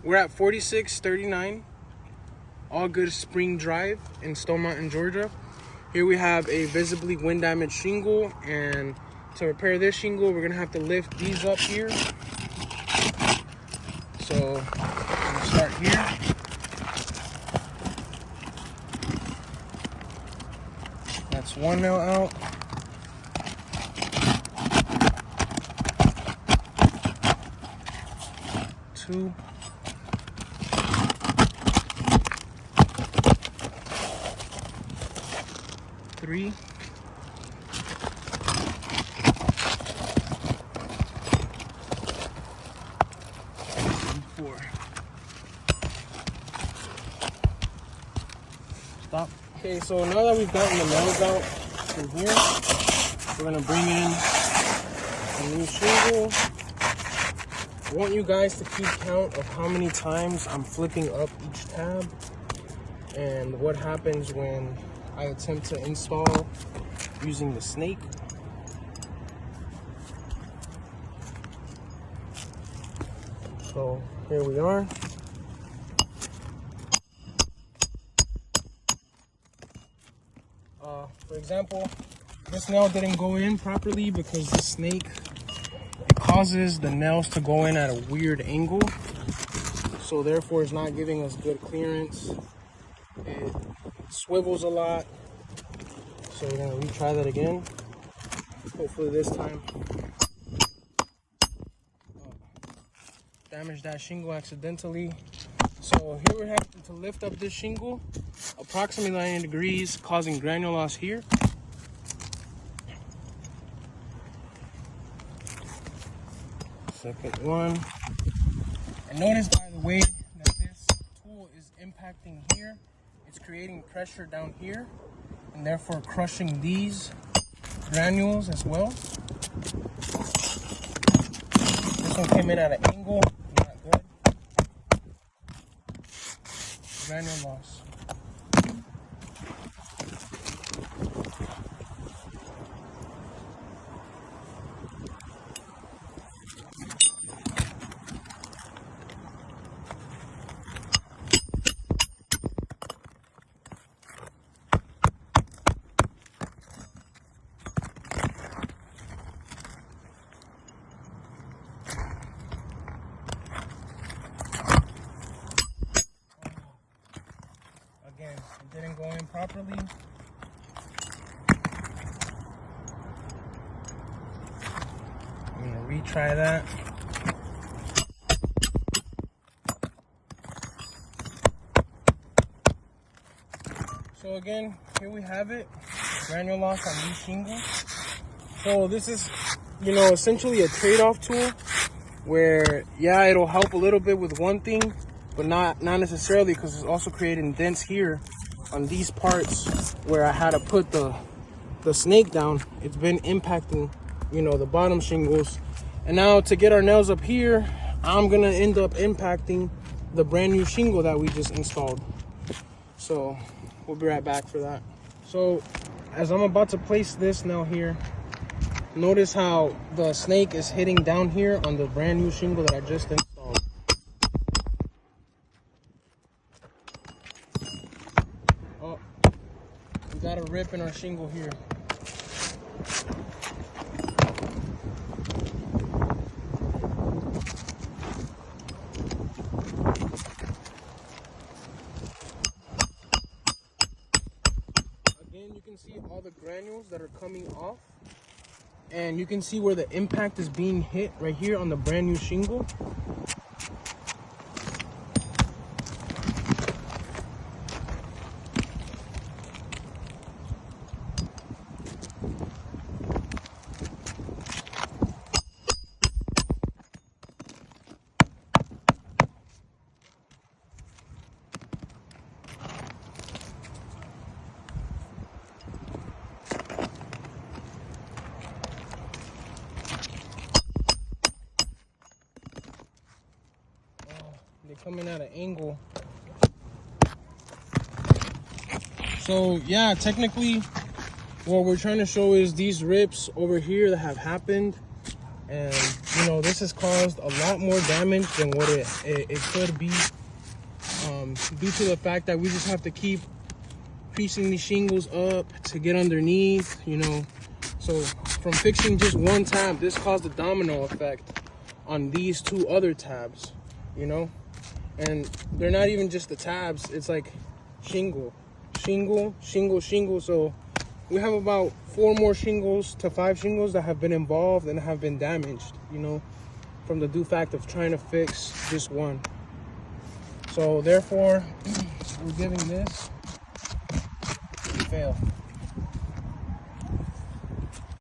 We're at 4639 Allgood Spring Drive in Stone Mountain, Georgia. Here we have a visibly wind damaged shingle, and to repair this shingle, we're gonna have to lift these up here. So I'm gonna start here. That's one nail out. Two. 3. 4. Stop. Okay, so now that we've gotten the nails out from here, we're gonna bring in a new shingle. I want you guys to keep count of how many times I'm flipping up each tab and what happens when I attempt to install using the snake. So here we are. For example, this nail didn't go in properly because the snake, it causes the nails to go in at a weird angle. So therefore it's not giving us good clearance. It swivels a lot. So we're gonna retry that again. Hopefully this time. Damaged that shingle accidentally. So here we're having to lift up this shingle approximately 90 degrees, causing granule loss here. Second one. And notice, by the way, that this tool is impacting here. It's creating pressure down here and therefore crushing these granules as well. This one came in at an angle, not good. Granule loss. Again, it didn't go in properly. I'm gonna retry that. So again, here we have it, granule loss on these shingles. So this is, essentially a trade-off tool where, yeah, it'll help a little bit with one thing, but not necessarily, because it's also creating dents here on these parts where I had to put the snake down. It's been impacting, the bottom shingles. And now to get our nails up here, I'm gonna end up impacting the brand new shingle that we just installed. So we'll be right back for that. So as I'm about to place this nail here, notice how the snake is hitting down here on the brand new shingle that I just installed. Oh, we got a rip in our shingle here. Again, you can see all the granules that are coming off. And you can see where the impact is being hit right here on the brand new shingle. They're coming at an angle. So yeah, technically what we're trying to show is these rips over here that have happened, and you know, this has caused a lot more damage than what it could be, due to the fact that we just have to keep piecing these shingles up to get underneath, you know. So from fixing just one tab, this caused a domino effect on these two other tabs, you know. And they're not even just the tabs, it's like shingle. So we have about 4 more shingles to 5 shingles that have been involved and have been damaged, you know, from the due fact of trying to fix this one. So therefore, we're giving this a fail.